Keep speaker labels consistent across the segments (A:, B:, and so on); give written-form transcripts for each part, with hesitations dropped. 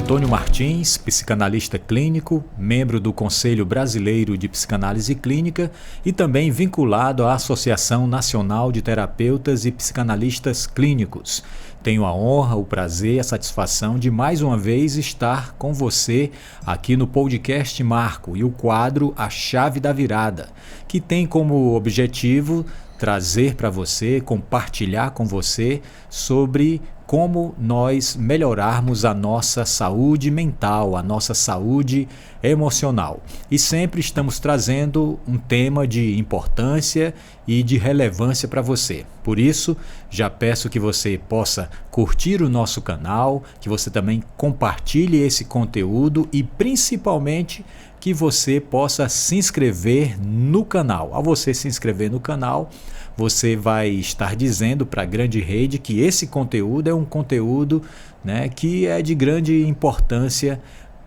A: Antônio Martins, psicanalista clínico, membro do Conselho Brasileiro de Psicanálise Clínica e também vinculado à Associação Nacional de Terapeutas e Psicanalistas Clínicos. Tenho a honra, o prazer e a satisfação de mais uma vez estar com você aqui no podcast Marco e o quadro A Chave da Virada, que tem como objetivo trazer para você, compartilhar com você sobre como nós melhorarmos a nossa saúde mental, a nossa saúde emocional. E sempre estamos trazendo um tema de importância e de relevância para você. Por isso, já peço que você possa curtir o nosso canal, que você também compartilhe esse conteúdo e principalmente que você possa se inscrever no canal. Ao você se inscrever no canal, você vai estar dizendo para a grande rede que esse conteúdo é um conteúdo, que é de grande importância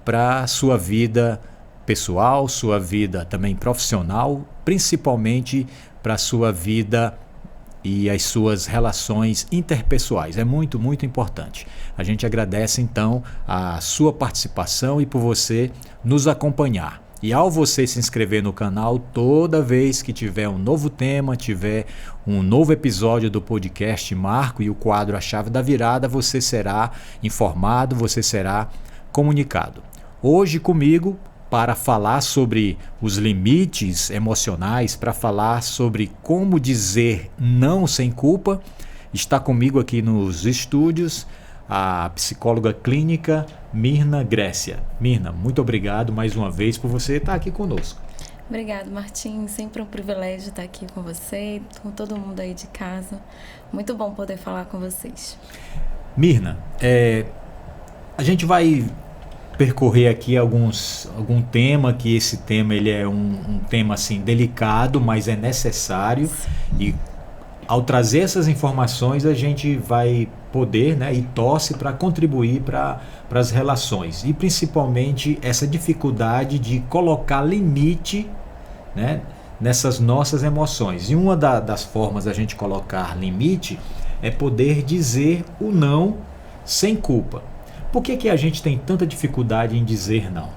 A: para a sua vida pessoal, sua vida também profissional, principalmente para a sua vida e as suas relações interpessoais. É muito, muito importante. A gente agradece então a sua participação e por você nos acompanhar. E ao você se inscrever no canal, toda vez que tiver um novo tema, tiver um novo episódio do podcast Marco e o quadro A Chave da Virada, você será informado, você será comunicado. Hoje comigo, para falar sobre os limites emocionais, para falar sobre como dizer não sem culpa, está comigo aqui nos estúdios a psicóloga clínica Mirna Grécia. Mirna, muito obrigado mais uma vez por você estar aqui conosco.
B: Obrigado, Martins. Sempre um privilégio estar aqui com você, com todo mundo aí de casa. Muito bom poder falar com vocês.
A: Mirna, a gente vai percorrer aqui algum tema, que esse tema ele é um tema assim delicado, mas é necessário. E ao trazer essas informações a gente vai poder, e torce para contribuir para as relações e principalmente essa dificuldade de colocar limite, nessas nossas emoções. E uma das formas da gente colocar limite é poder dizer o não sem culpa. Por que a gente tem tanta dificuldade em dizer não?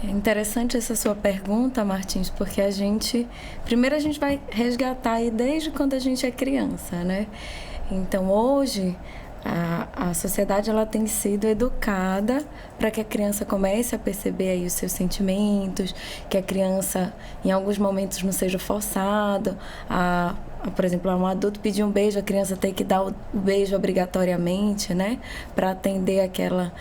B: É interessante essa sua pergunta, Martins, porque primeiro a gente vai resgatar aí desde quando a gente é criança, Então hoje a sociedade ela tem sido educada para que a criança comece a perceber aí os seus sentimentos, que a criança em alguns momentos não seja forçada por exemplo, um adulto pedir um beijo, a criança tem que dar o beijo obrigatoriamente, para atender aquela.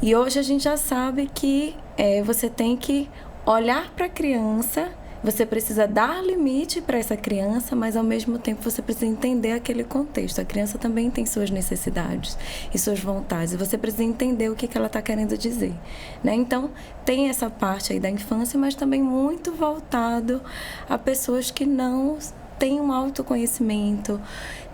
B: E hoje a gente já sabe que você tem que olhar para a criança, você precisa dar limite para essa criança, mas ao mesmo tempo você precisa entender aquele contexto. A criança também tem suas necessidades e suas vontades, e você precisa entender o que ela está querendo dizer. Então, tem essa parte aí da infância, mas também muito voltado a pessoas que não têm um autoconhecimento,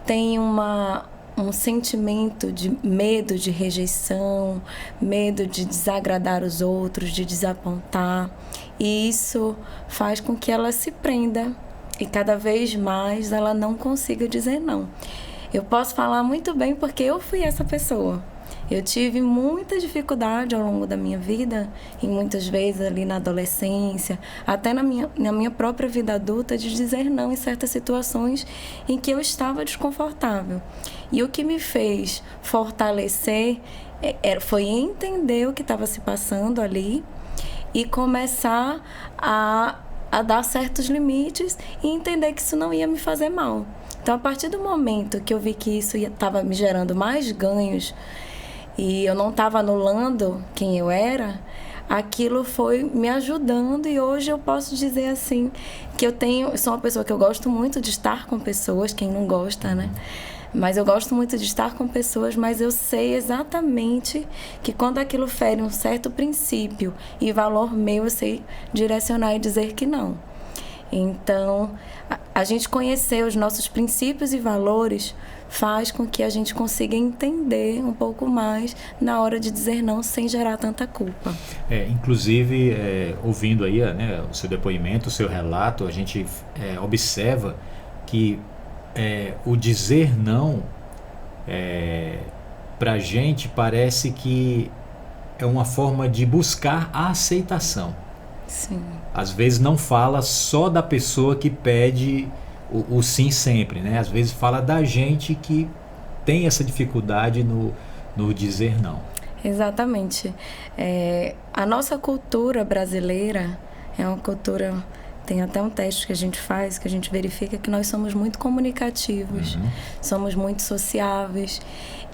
B: têm um sentimento de medo de rejeição, medo de desagradar os outros, de desapontar. E isso faz com que ela se prenda e cada vez mais ela não consiga dizer não. Eu posso falar muito bem porque eu fui essa pessoa. Eu tive muita dificuldade ao longo da minha vida, e muitas vezes ali na adolescência, até na minha própria vida adulta, de dizer não em certas situações em que eu estava desconfortável. E o que me fez fortalecer foi entender o que estava se passando ali e começar a dar certos limites e entender que isso não ia me fazer mal. Então, a partir do momento que eu vi que isso estava me gerando mais ganhos e eu não estava anulando quem eu era, aquilo foi me ajudando, e hoje eu posso dizer assim que eu sou uma pessoa que eu gosto muito de estar com pessoas, quem não gosta, Mas eu gosto muito de estar com pessoas, mas eu sei exatamente que quando aquilo fere um certo princípio e valor meu, eu sei direcionar e dizer que não. Então, a gente conhecer os nossos princípios e valores faz com que a gente consiga entender um pouco mais na hora de dizer não sem gerar tanta culpa.
A: Inclusive, ouvindo aí o seu depoimento, o seu relato, a gente observa que o dizer não, pra gente parece que é uma forma de buscar a aceitação.
B: Sim.
A: Às vezes não fala só da pessoa que pede o sim sempre, né? Às vezes fala da gente que tem essa dificuldade no dizer não.
B: Exatamente. A nossa cultura brasileira é uma cultura... Tem até um teste que a gente faz, que a gente verifica que nós somos muito comunicativos, somos muito sociáveis,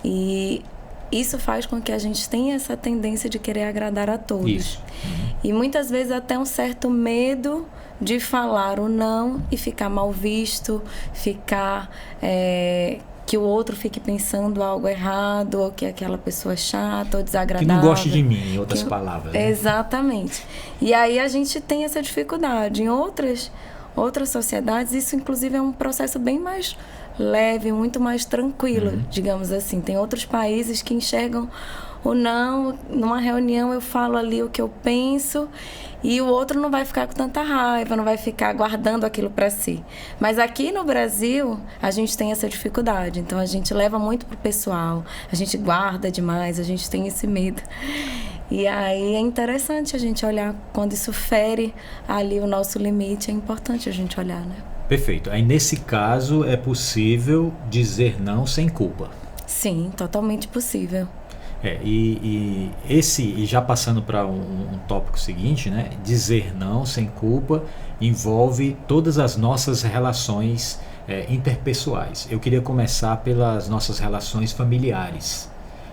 B: e isso faz com que a gente tenha essa tendência de querer agradar a todos.
A: Isso.
B: E muitas vezes até um certo medo de falar o não e ficar mal visto, ficar... que o outro fique pensando algo errado, ou que aquela pessoa é chata ou desagradável.
A: Que não goste de mim, em outras palavras. Né?
B: Exatamente. E aí a gente tem essa dificuldade. Em outras sociedades, isso inclusive é um processo bem mais leve, muito mais tranquilo, digamos assim. Tem outros países que enxergam o não, numa reunião eu falo ali o que eu penso, e o outro não vai ficar com tanta raiva, não vai ficar guardando aquilo para si. Mas aqui no Brasil, a gente tem essa dificuldade. Então, a gente leva muito pro pessoal, a gente guarda demais, a gente tem esse medo. E aí é interessante a gente olhar quando isso fere ali o nosso limite, é importante a gente olhar, né?
A: Perfeito. Aí, nesse caso, é possível dizer não sem culpa.
B: Sim, totalmente possível.
A: E já passando para um tópico seguinte, né? Dizer não sem culpa envolve todas as nossas relações interpessoais. Eu queria começar pelas nossas relações familiares.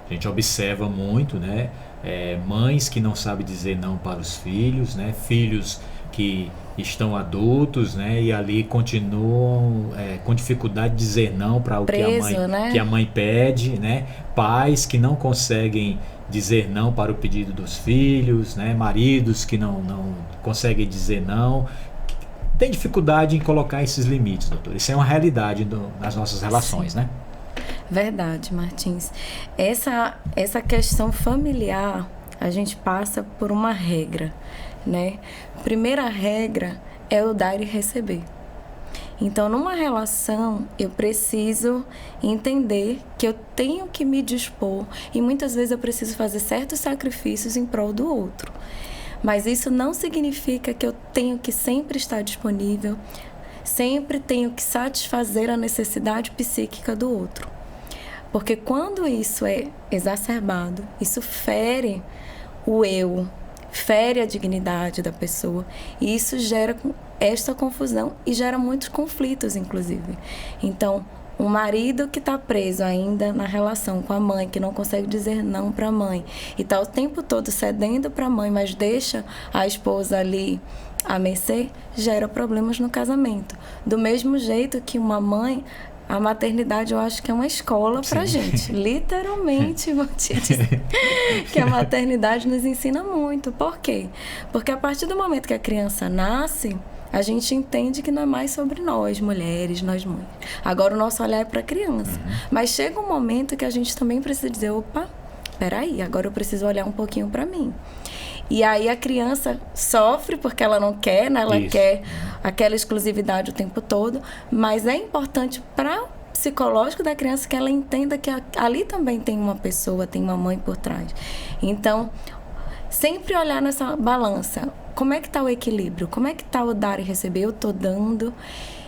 A: A gente observa muito, né? Mães que não sabem dizer não para os filhos, né? Filhos que estão adultos, né? E ali continuam com dificuldade de dizer não para o que a mãe pede, né? Pais que não conseguem dizer não para o pedido dos filhos, né? Maridos que não conseguem dizer não. Tem dificuldade em colocar esses limites, doutor. Isso é uma realidade nas nossas relações, né?
B: Verdade, Martins. Essa questão familiar, a gente passa por uma regra, né? Primeira regra é o dar e receber. Então, numa relação, eu preciso entender que eu tenho que me dispor, e muitas vezes eu preciso fazer certos sacrifícios em prol do outro. Mas isso não significa que eu tenho que sempre estar disponível, sempre tenho que satisfazer a necessidade psíquica do outro. Porque quando isso é exacerbado, isso fere o eu, fere a dignidade da pessoa, e isso gera esta confusão e gera muitos conflitos, inclusive. Então, o marido que está preso ainda na relação com a mãe, que não consegue dizer não para a mãe, e está o tempo todo cedendo para a mãe, mas deixa a esposa ali à mercê, gera problemas no casamento. Do mesmo jeito que uma mãe... A maternidade, eu acho que é uma escola pra gente. Literalmente, vou te dizer que a maternidade nos ensina muito. Por quê? Porque a partir do momento que a criança nasce, a gente entende que não é mais sobre nós, mulheres, nós mães. Agora o nosso olhar é pra criança. Mas chega um momento que a gente também precisa dizer, opa, peraí, agora eu preciso olhar um pouquinho pra mim. E aí a criança sofre porque ela não quer, né? Ela quer aquela exclusividade o tempo todo, mas é importante para o psicológico da criança que ela entenda que ali também tem uma pessoa, tem uma mãe por trás. Então, sempre olhar nessa balança. Como é que está o equilíbrio? Como é que está o dar e receber? Eu estou dando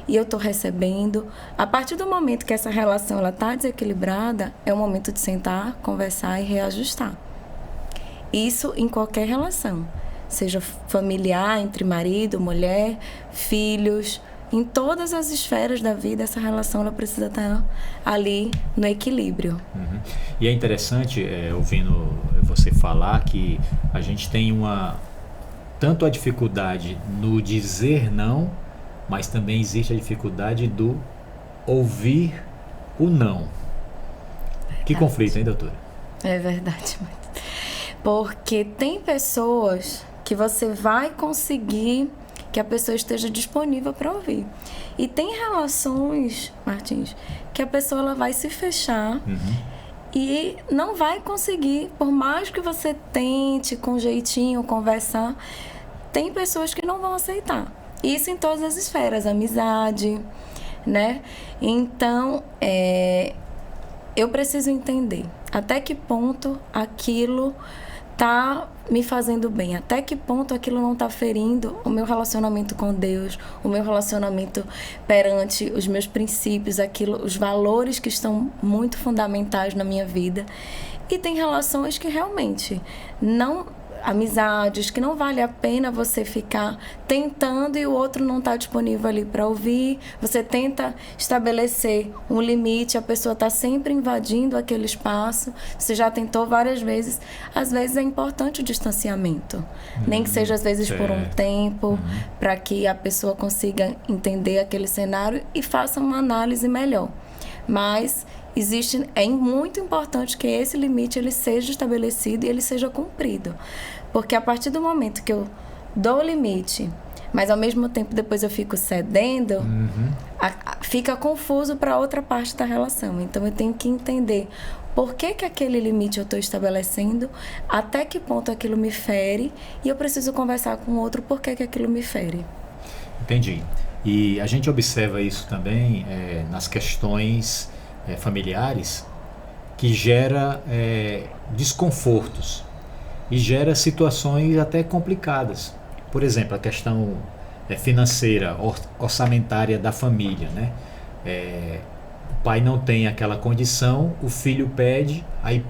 B: e eu estou recebendo. A partir do momento que essa relação está desequilibrada, é o momento de sentar, conversar e reajustar. Isso em qualquer relação, seja familiar, entre marido, mulher, filhos, em todas as esferas da vida, essa relação ela precisa estar ali no equilíbrio.
A: E é interessante, ouvindo você falar, que a gente tem tanto a dificuldade no dizer não, mas também existe a dificuldade do ouvir o não. Verdade. Que conflito, hein, doutora?
B: É verdade, porque tem pessoas que você vai conseguir que a pessoa esteja disponível para ouvir. E tem relações, Martins, que a pessoa ela vai se fechar e não vai conseguir, por mais que você tente com jeitinho conversar, tem pessoas que não vão aceitar. Isso em todas as esferas, amizade, né? Então, eu preciso entender até que ponto aquilo tá me fazendo bem? Até que ponto aquilo não está ferindo o meu relacionamento com Deus, o meu relacionamento perante os meus princípios, os valores que estão muito fundamentais na minha vida. E tem relações que realmente amizades que não vale a pena você ficar tentando e o outro não está disponível ali para ouvir. Você tenta estabelecer um limite, a pessoa está sempre invadindo aquele espaço. Você já tentou várias vezes. Às vezes é importante o distanciamento. Nem que seja às vezes por um tempo, para que a pessoa consiga entender aquele cenário e faça uma análise melhor. Mas é muito importante que esse limite ele seja estabelecido e ele seja cumprido. Porque a partir do momento que eu dou o limite, mas ao mesmo tempo depois eu fico cedendo, fica confuso para outra parte da relação. Então eu tenho que entender por que aquele limite eu estou estabelecendo, até que ponto aquilo me fere, e eu preciso conversar com o outro por que aquilo me fere.
A: Entendi. E a gente observa isso também nas questões familiares, que gera desconfortos e gera situações até complicadas. Por exemplo, a questão financeira, orçamentária da família, né? O pai não tem aquela condição, o filho pede, aí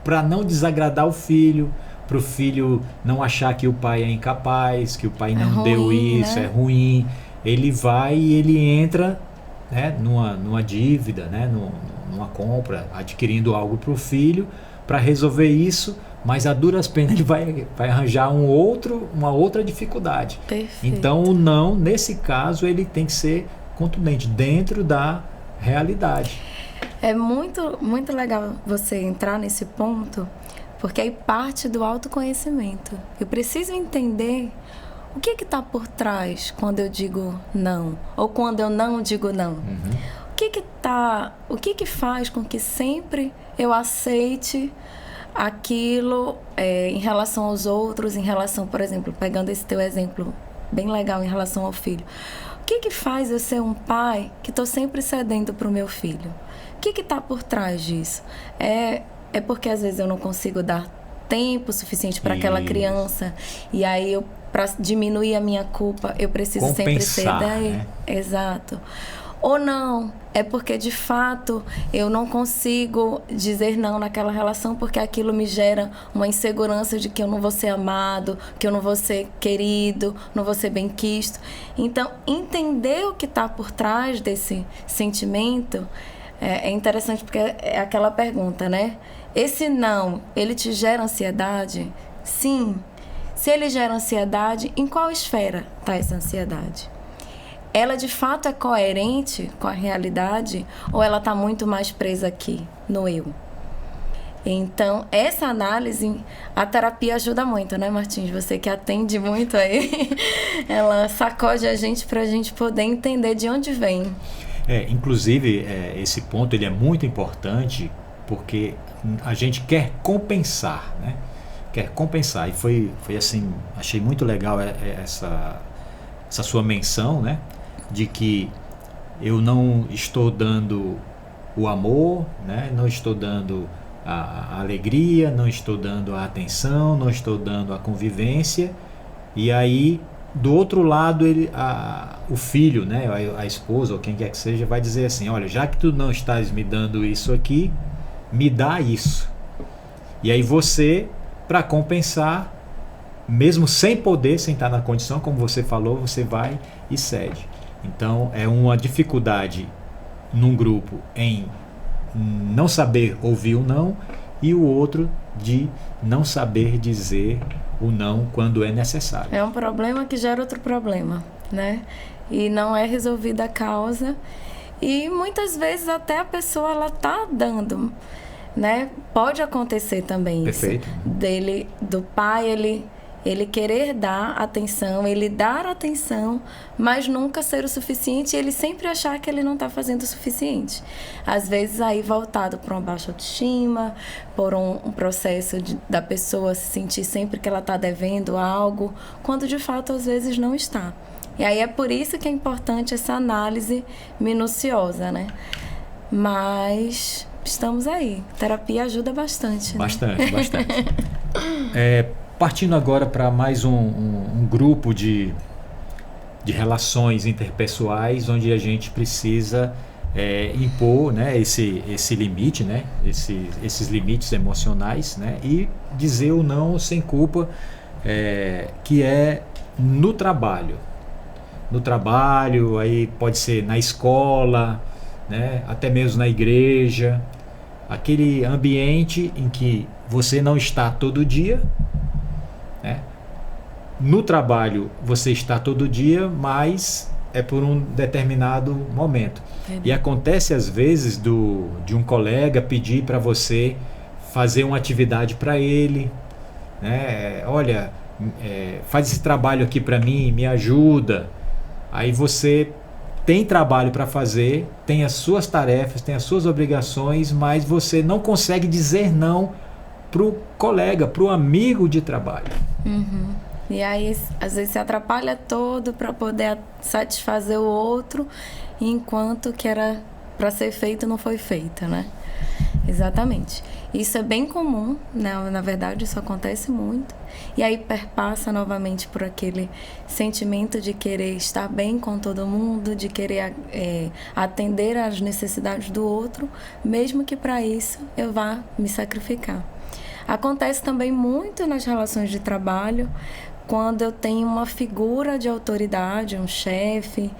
A: para não desagradar o filho, para o filho não achar que o pai é incapaz, que o pai não deu isso, né? É ruim, ele vai e ele entra, né, numa dívida, né, numa compra, adquirindo algo para o filho para resolver isso, mas a duras penas ele vai arranjar uma outra dificuldade.
B: Perfeito.
A: Então o não, nesse caso, ele tem que ser contundente, dentro da realidade.
B: É muito, muito legal você entrar nesse ponto, porque aí parte do autoconhecimento. Eu preciso entender o que está por trás quando eu digo não, ou quando eu não digo não. O que faz com que sempre eu aceite aquilo em relação aos outros, em relação, por exemplo, pegando esse teu exemplo bem legal em relação ao filho. O que faz eu ser um pai que estou sempre cedendo para o meu filho? O que está por trás disso? É porque às vezes eu não consigo dar tempo suficiente para aquela criança, e aí para diminuir a minha culpa, eu preciso sempre ceder. Né? Exato. Ou não, é porque de fato eu não consigo dizer não naquela relação porque aquilo me gera uma insegurança de que eu não vou ser amado, que eu não vou ser querido, não vou ser bem-quisto. Então, entender o que está por trás desse sentimento é interessante, porque é aquela pergunta, né? Esse não, ele te gera ansiedade? Sim. Se ele gera ansiedade, em qual esfera está essa ansiedade? Ela de fato é coerente com a realidade ou ela está muito mais presa aqui, no eu? Então, essa análise, a terapia ajuda muito, né, Martins? Você que atende muito aí, ela sacode a gente para a gente poder entender de onde vem.
A: Inclusive, esse ponto ele é muito importante porque a gente quer compensar, né? Quer compensar. E foi assim, achei muito legal essa sua menção, né? De que eu não estou dando o amor, né? Não estou dando a alegria, não estou dando a atenção, não estou dando a convivência. E aí, do outro lado, o filho, né? A esposa ou quem quer que seja, vai dizer assim: olha, já que tu não estás me dando isso aqui, me dá isso. E aí você, para compensar, mesmo sem poder, sem estar na condição, como você falou, você vai e cede. Então é uma dificuldade num grupo em não saber ouvir o não, e o outro de não saber dizer o não quando é necessário.
B: É um problema que gera outro problema, né? E não é resolvida a causa, e muitas vezes até a pessoa ela tá dando, né? Pode acontecer também.
A: Perfeito.
B: Isso do pai ele querer dar atenção, ele dar atenção, mas nunca ser o suficiente, e ele sempre achar que ele não está fazendo o suficiente. Às vezes aí voltado para uma baixa autoestima, por um processo da pessoa se sentir sempre que ela está devendo algo, quando de fato às vezes não está. E aí é por isso que é importante essa análise minuciosa, né? Mas estamos aí. Terapia ajuda bastante, né?
A: Bastante. Partindo agora para mais um grupo de relações interpessoais, onde a gente precisa impor, né, esse limite, né, esses limites emocionais, né, e dizer o não sem culpa, que é no trabalho. No trabalho, aí pode ser na escola, né, até mesmo na igreja, aquele ambiente em que você não está todo dia, né? No trabalho você está todo dia, mas é por um determinado momento. E acontece às vezes de um colega pedir para você fazer uma atividade para ele, né? Olha, faz esse trabalho aqui para mim, me ajuda. Aí você tem trabalho para fazer, tem as suas tarefas, tem as suas obrigações, mas você não consegue dizer não pro colega, pro amigo de trabalho.
B: Uhum. E aí, às vezes, se atrapalha todo para poder satisfazer o outro, enquanto que era para ser feito não foi feito, né? Exatamente. Isso é bem comum, né? Na verdade, isso acontece muito. E aí perpassa novamente por aquele sentimento de querer estar bem com todo mundo, de querer atender às necessidades do outro, mesmo que para isso eu vá me sacrificar. Acontece também muito nas relações de trabalho, quando eu tenho uma figura de autoridade, um chefe,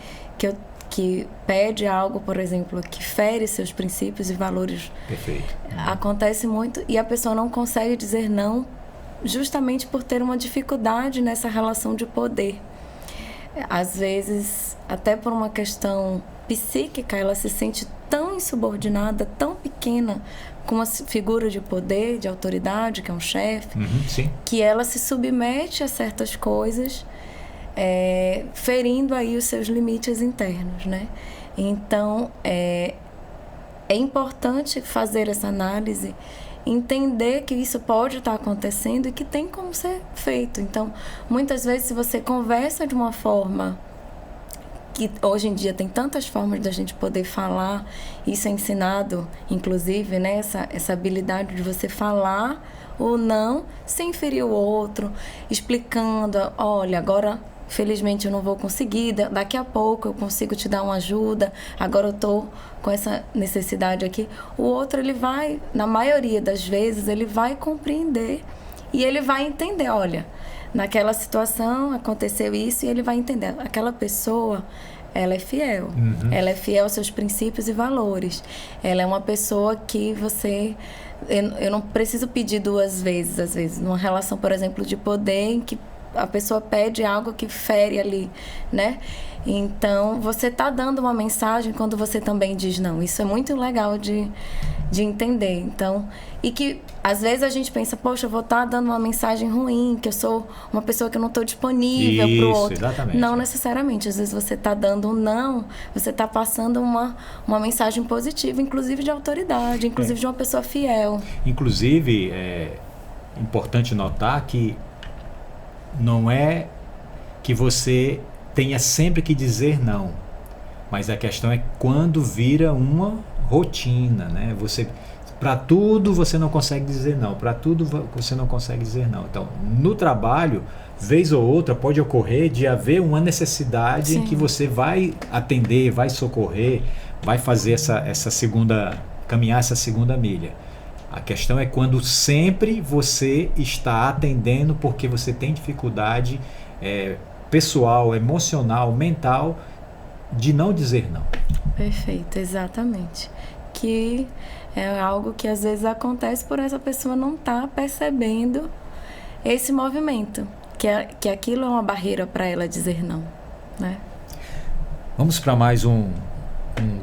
B: que pede algo, por exemplo, que fere seus princípios e valores.
A: Perfeito.
B: Acontece muito e a pessoa não consegue dizer não, justamente por ter uma dificuldade nessa relação de poder. Às vezes, até por uma questão psíquica, ela se sente tão insubordinada, tão pequena, com uma figura de poder, de autoridade, que é um chefe, que ela se submete a certas coisas, ferindo aí os seus limites internos, né? Então, é importante fazer essa análise, entender que isso pode estar acontecendo e que tem como ser feito. Então, muitas vezes, se você conversa de uma forma que hoje em dia tem tantas formas da gente poder falar, isso é ensinado, inclusive, né? Essa habilidade de você falar ou não sem ferir o outro, explicando, olha, agora felizmente eu não vou conseguir, daqui a pouco eu consigo te dar uma ajuda, agora eu estou com essa necessidade aqui. O outro, ele vai, na maioria das vezes, ele vai compreender e ele vai entender, olha, naquela situação aconteceu isso, e ele vai entender, aquela pessoa, ela é fiel, ela é fiel aos seus princípios e valores, ela é uma pessoa que eu não preciso pedir duas vezes, às vezes, numa relação, por exemplo, de poder, em que a pessoa pede algo que fere ali, né? Então, você está dando uma mensagem quando você também diz não. Isso é muito legal de entender. Então, e que às vezes a gente pensa, poxa, eu vou estar dando uma mensagem ruim, que eu sou uma pessoa que eu não estou disponível para o outro.
A: Exatamente.
B: Não necessariamente. Às vezes você está dando um não, você está passando uma mensagem positiva, inclusive de autoridade, inclusive de uma pessoa fiel.
A: Inclusive, é importante notar que não é que você tenha sempre que dizer não, mas a questão é quando vira uma rotina, né? Para tudo você não consegue dizer não, para tudo você não consegue dizer não. Então, no trabalho, vez ou outra, pode ocorrer de haver uma necessidade Sim. em que você vai atender, vai socorrer, vai fazer caminhar essa segunda milha. A questão é quando sempre você está atendendo porque você tem dificuldade pessoal, emocional, mental, de não dizer não.
B: Perfeito, exatamente. Que é algo que às vezes acontece por essa pessoa não estar percebendo esse movimento, que aquilo é uma barreira para ela dizer não, né?
A: Vamos para mais um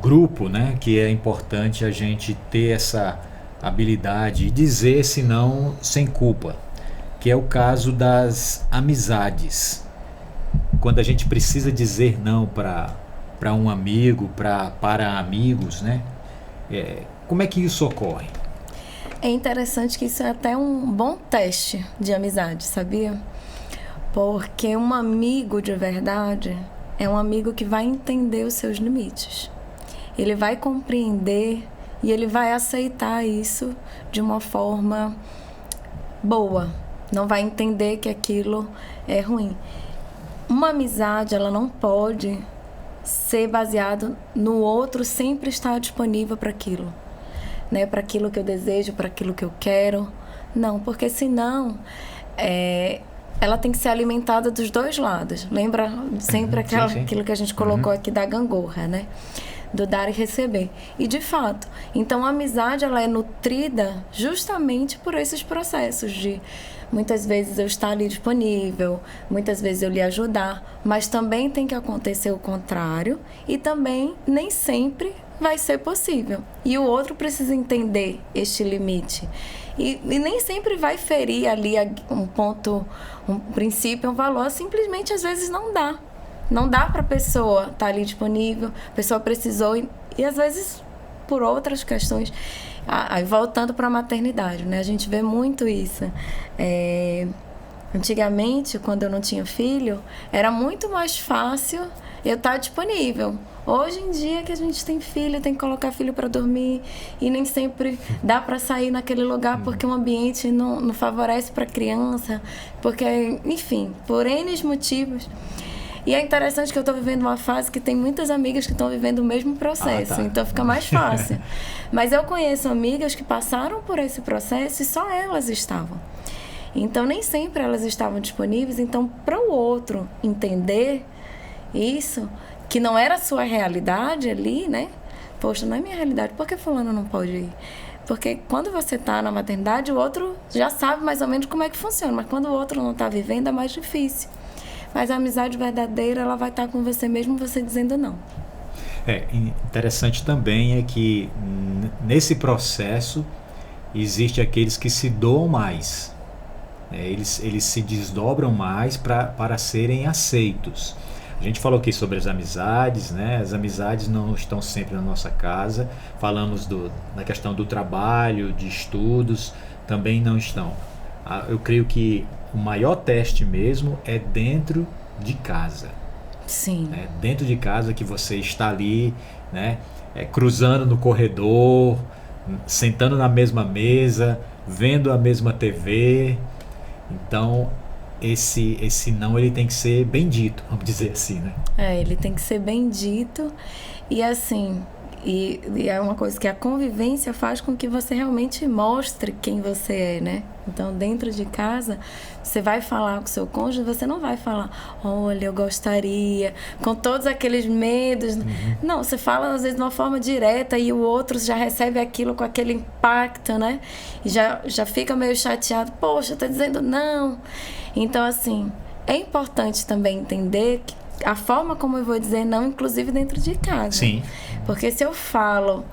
A: grupo, né, que é importante a gente ter essa habilidade de dizer esse não sem culpa, que é o caso das amizades. Quando a gente precisa dizer não para um amigo, para amigos, né? Como é que isso ocorre?
B: É interessante que isso é até um bom teste de amizade, sabia? Porque um amigo de verdade é um amigo que vai entender os seus limites. Ele vai compreender e ele vai aceitar isso de uma forma boa, não vai entender que aquilo é ruim. Uma amizade, ela não pode ser baseada no outro sempre estar disponível para aquilo, né? Para aquilo que eu desejo, para aquilo que eu quero. Não, porque senão ela tem que ser alimentada dos dois lados. Lembra sempre aquilo que a gente colocou aqui da gangorra, né? Do dar e receber. E de fato, então a amizade, ela é nutrida justamente por esses processos de muitas vezes eu estar ali disponível, muitas vezes eu lhe ajudar, mas também tem que acontecer o contrário e também nem sempre vai ser possível. E o outro precisa entender este limite. E nem sempre vai ferir ali um ponto, um princípio, um valor, simplesmente às vezes não dá. Não dá para a pessoa estar ali disponível, a pessoa precisou e às vezes por outras questões. Aí voltando para a maternidade, né? A gente vê muito isso. Antigamente, quando eu não tinha filho, era muito mais fácil eu estar disponível. Hoje em dia que a gente tem filho, tem que colocar filho para dormir e nem sempre dá para sair naquele lugar porque o ambiente não favorece para a criança, porque, enfim, por N motivos. E é interessante que eu estou vivendo uma fase que tem muitas amigas que estão vivendo o mesmo processo, então fica mais fácil. Mas eu conheço amigas que passaram por esse processo e só elas estavam. Então, nem sempre elas estavam disponíveis. Então, para o outro entender isso, que não era a sua realidade ali, né? Poxa, não é minha realidade, por que fulano não pode ir? Porque quando você está na maternidade, o outro já sabe mais ou menos como é que funciona, mas quando o outro não está vivendo, é mais difícil. Mas a amizade verdadeira, ela vai estar com você mesmo você dizendo não.
A: Interessante também é que nesse processo existe aqueles que se doam mais. Eles se desdobram mais para serem aceitos. A gente falou aqui sobre as amizades, né? As amizades não estão sempre na nossa casa. Falamos da questão do trabalho, de estudos, também não estão. Eu creio que o maior teste mesmo é dentro de casa.
B: Sim.
A: Né? Dentro de casa que você está ali, né? Cruzando no corredor, sentando na mesma mesa, vendo a mesma TV. Então, esse não, ele tem que ser bem dito, vamos dizer assim, né?
B: Ele tem que ser bem dito e assim... E é uma coisa que a convivência faz com que você realmente mostre quem você é, né? Então, dentro de casa, você vai falar com o seu cônjuge, você não vai falar, olha, eu gostaria, com todos aqueles medos. Não, você fala, às vezes, de uma forma direta e o outro já recebe aquilo com aquele impacto, né? E já fica meio chateado, poxa, tá dizendo não. Então, assim, é importante também entender que a forma como eu vou dizer não, inclusive dentro de casa.
A: Sim.
B: Porque se eu falo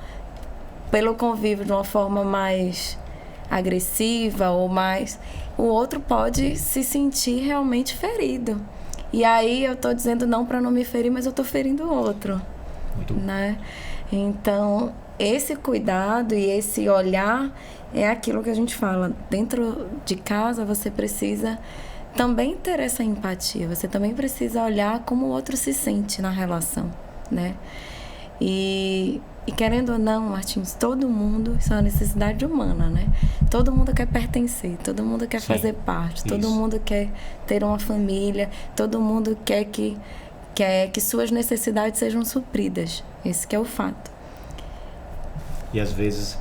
B: pelo convívio de uma forma mais agressiva ou mais... O outro pode se sentir realmente ferido. E aí eu tô dizendo não para não me ferir, mas eu tô ferindo o outro.
A: Muito
B: né? Então, esse cuidado e esse olhar é aquilo que a gente fala. Dentro de casa, você precisa... também ter essa empatia, você também precisa olhar como o outro se sente na relação, né? E querendo ou não, Martins, todo mundo, isso é uma necessidade humana, né? Todo mundo quer pertencer, todo mundo quer fazer parte, todo mundo quer ter uma família, todo mundo quer que suas necessidades sejam supridas, esse que é o fato.
A: E às vezes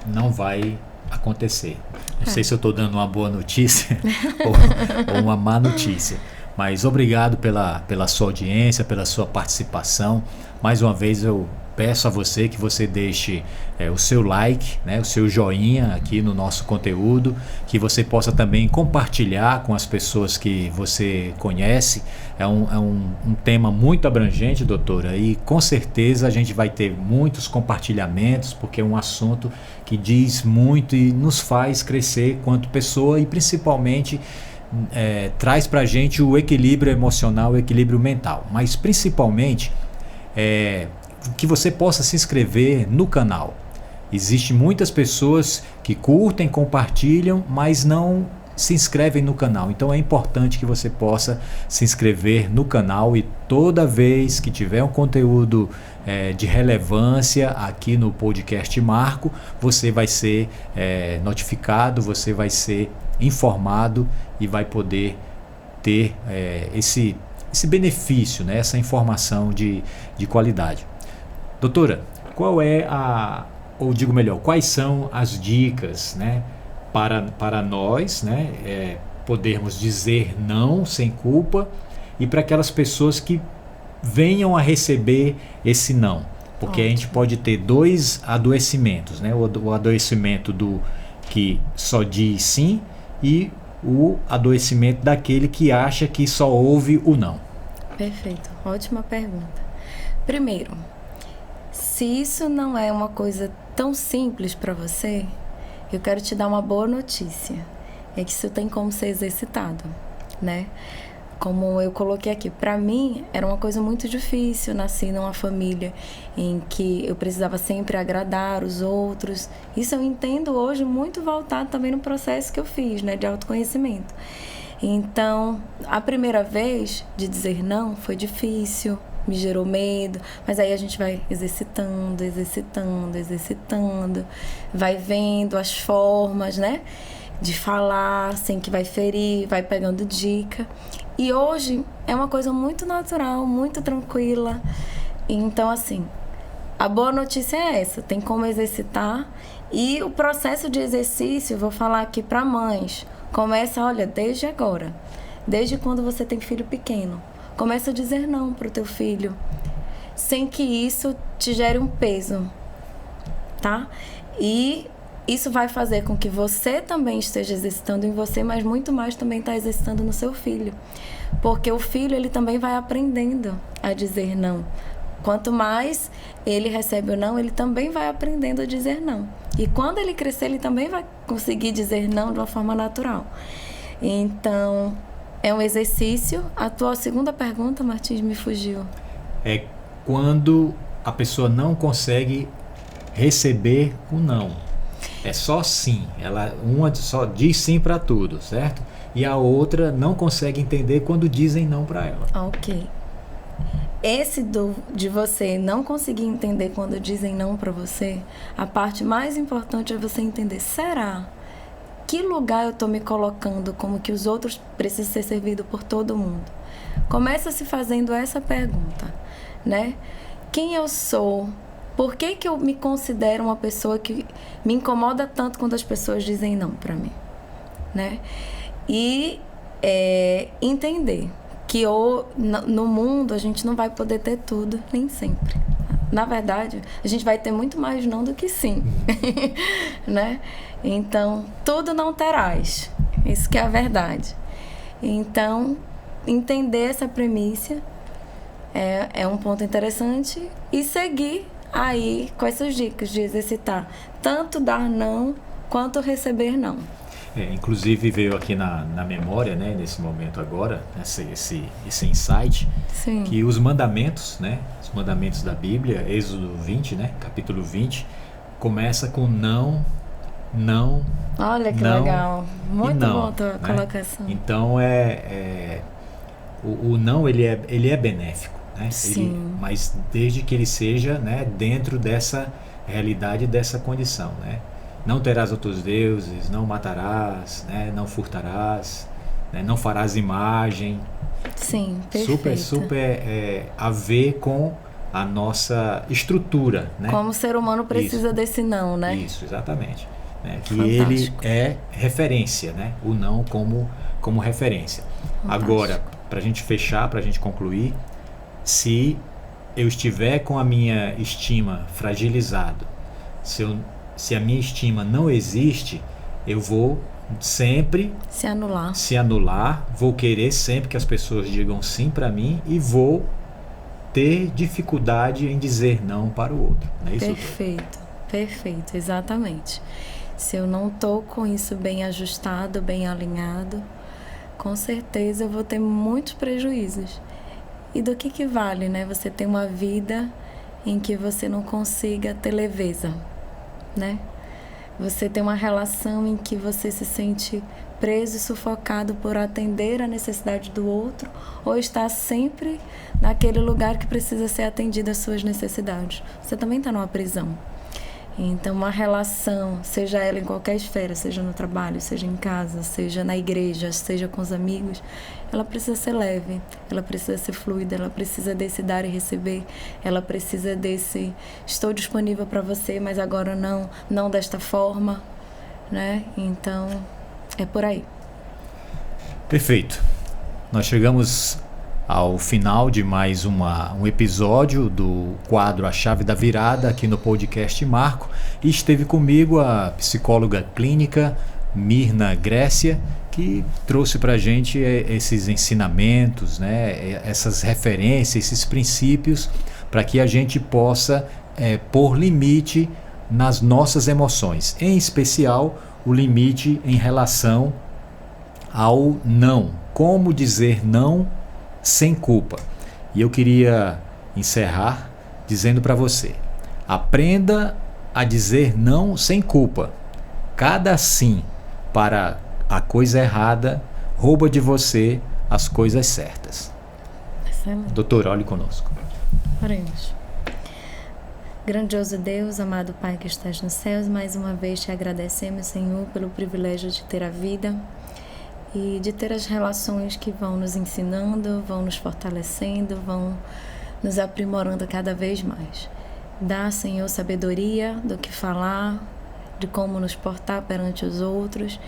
A: não vai acontecer. Não sei se eu estou dando uma boa notícia ou uma má notícia, mas obrigado pela sua audiência, pela sua participação. Mais uma vez eu peço a você que você deixe o seu like, né, o seu joinha aqui no nosso conteúdo, que você possa também compartilhar com as pessoas que você conhece. É um tema muito abrangente, doutora, e com certeza a gente vai ter muitos compartilhamentos, porque é um assunto que diz muito e nos faz crescer quanto pessoa e principalmente traz para a gente o equilíbrio emocional, o equilíbrio mental, mas principalmente que você possa se inscrever no canal. Existem muitas pessoas que curtem, compartilham, mas não se inscrevem no canal. Então é importante que você possa se inscrever no canal e toda vez que tiver um conteúdo de relevância aqui no podcast Marco, você vai ser notificado, você vai ser informado e vai poder ter esse benefício, né? Essa informação de qualidade. Doutora, quais são as dicas, né, para nós, né, podermos dizer não sem culpa e para aquelas pessoas que venham a receber esse não? Porque a gente pode ter dois adoecimentos, né? O adoecimento do que só diz sim e o adoecimento daquele que acha que só ouve o não.
B: Perfeito, ótima pergunta. Primeiro, se isso não é uma coisa tão simples para você, eu quero te dar uma boa notícia. É que isso tem como ser exercitado, né? Como eu coloquei aqui, para mim era uma coisa muito difícil. Nasci numa família em que eu precisava sempre agradar os outros. Isso eu entendo hoje muito voltado também no processo que eu fiz, né, de autoconhecimento. Então, a primeira vez de dizer não foi difícil, me gerou medo, mas aí a gente vai exercitando, vai vendo as formas, né, de falar sem que vai ferir, vai pegando dica. E hoje é uma coisa muito natural, muito tranquila. Então, assim, a boa notícia é essa, tem como exercitar. E o processo de exercício, vou falar aqui para mães, começa, olha, desde agora, desde quando você tem filho pequeno. Começa a dizer não para o teu filho, sem que isso te gere um peso, tá? E isso vai fazer com que você também esteja exercitando em você, mas muito mais também está exercitando no seu filho. Porque o filho, ele também vai aprendendo a dizer não. Quanto mais ele recebe o não, ele também vai aprendendo a dizer não. E quando ele crescer, ele também vai conseguir dizer não de uma forma natural. Então, é um exercício. A tua segunda pergunta, Martins, me fugiu.
A: É quando a pessoa não consegue receber o não. É só sim. Uma só diz sim para tudo, certo? E a outra não consegue entender quando dizem não para ela.
B: Ok. Esse de você não conseguir entender quando dizem não para você, a parte mais importante é você entender, será? Que lugar eu estou me colocando como que os outros precisam ser servidos por todo mundo? Começa se fazendo essa pergunta, né? Quem eu sou? Por que eu me considero uma pessoa que me incomoda tanto quando as pessoas dizem não para mim, né? E entender que no mundo a gente não vai poder ter tudo, nem sempre. Na verdade, a gente vai ter muito mais não do que sim, né? Então, tudo não terás. Isso que é a verdade. Então, entender essa premissa é um ponto interessante e seguir aí com essas dicas de exercitar tanto dar não quanto receber não.
A: Inclusive veio aqui na memória, né, nesse momento agora, esse insight,
B: Sim.
A: Que os mandamentos, né, os mandamentos da Bíblia, Êxodo 20, né, capítulo 20, começa com não.
B: Olha que
A: não,
B: legal, muito
A: não,
B: boa a tua
A: né?
B: colocação.
A: Então o não ele é benéfico, né?
B: Sim.
A: Mas desde que ele seja, né, dentro dessa realidade, dessa condição, né? Não terás outros deuses, não matarás, né? Não furtarás, né? Não farás imagem.
B: Sim, perfeito.
A: Super a ver com a nossa estrutura, né?
B: Como o ser humano precisa desse não, né?
A: Isso, exatamente. Né? Que
B: Fantástico.
A: ele é referência, né? O não como referência.
B: Fantástico.
A: Agora, para a gente fechar, para a gente concluir, se eu estiver com a minha estima fragilizado, se a minha estima não existe, eu vou sempre se anular, vou querer sempre que as pessoas digam sim para mim e vou ter dificuldade em dizer não para o outro. Não é isso?
B: Perfeito, exatamente. Se eu não estou com isso bem ajustado, bem alinhado, com certeza eu vou ter muitos prejuízos. E do que vale, né? Você ter uma vida em que você não consiga ter leveza, né? Você tem uma relação em que você se sente preso e sufocado por atender a necessidade do outro ou está sempre naquele lugar que precisa ser atendido às suas necessidades. Você também está numa prisão. Então, uma relação, seja ela em qualquer esfera, seja no trabalho, seja em casa, seja na igreja, seja com os amigos, ela precisa ser leve, ela precisa ser fluida, ela precisa desse dar e receber, ela precisa desse estou disponível para você, mas agora não desta forma, né? Então, é por aí.
A: Perfeito. Nós chegamos ao final de mais um episódio do quadro A Chave da Virada aqui no podcast Marco, e esteve comigo a psicóloga clínica Mirna Grécia, que trouxe para a gente esses ensinamentos, né, essas referências, esses princípios, para que a gente possa pôr limite nas nossas emoções, em especial o limite em relação ao não. Como dizer não sem culpa. E eu queria encerrar dizendo para você: aprenda a dizer não sem culpa. Cada sim para a coisa errada rouba de você as coisas certas.
B: Excelente.
A: Doutora, olhe conosco.
B: Oremos. Grandioso Deus, amado Pai que estás nos céus, mais uma vez te agradecemos, Senhor, pelo privilégio de ter a vida e de ter as relações que vão nos ensinando, vão nos fortalecendo, vão nos aprimorando cada vez mais. Dá, Senhor, sabedoria do que falar, de como nos portar perante os outros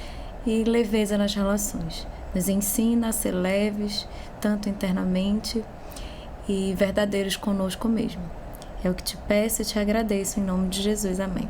B: e leveza nas relações. Nos ensina a ser leves, tanto internamente e verdadeiros conosco mesmo. É o que te peço e te agradeço em nome de Jesus. Amém.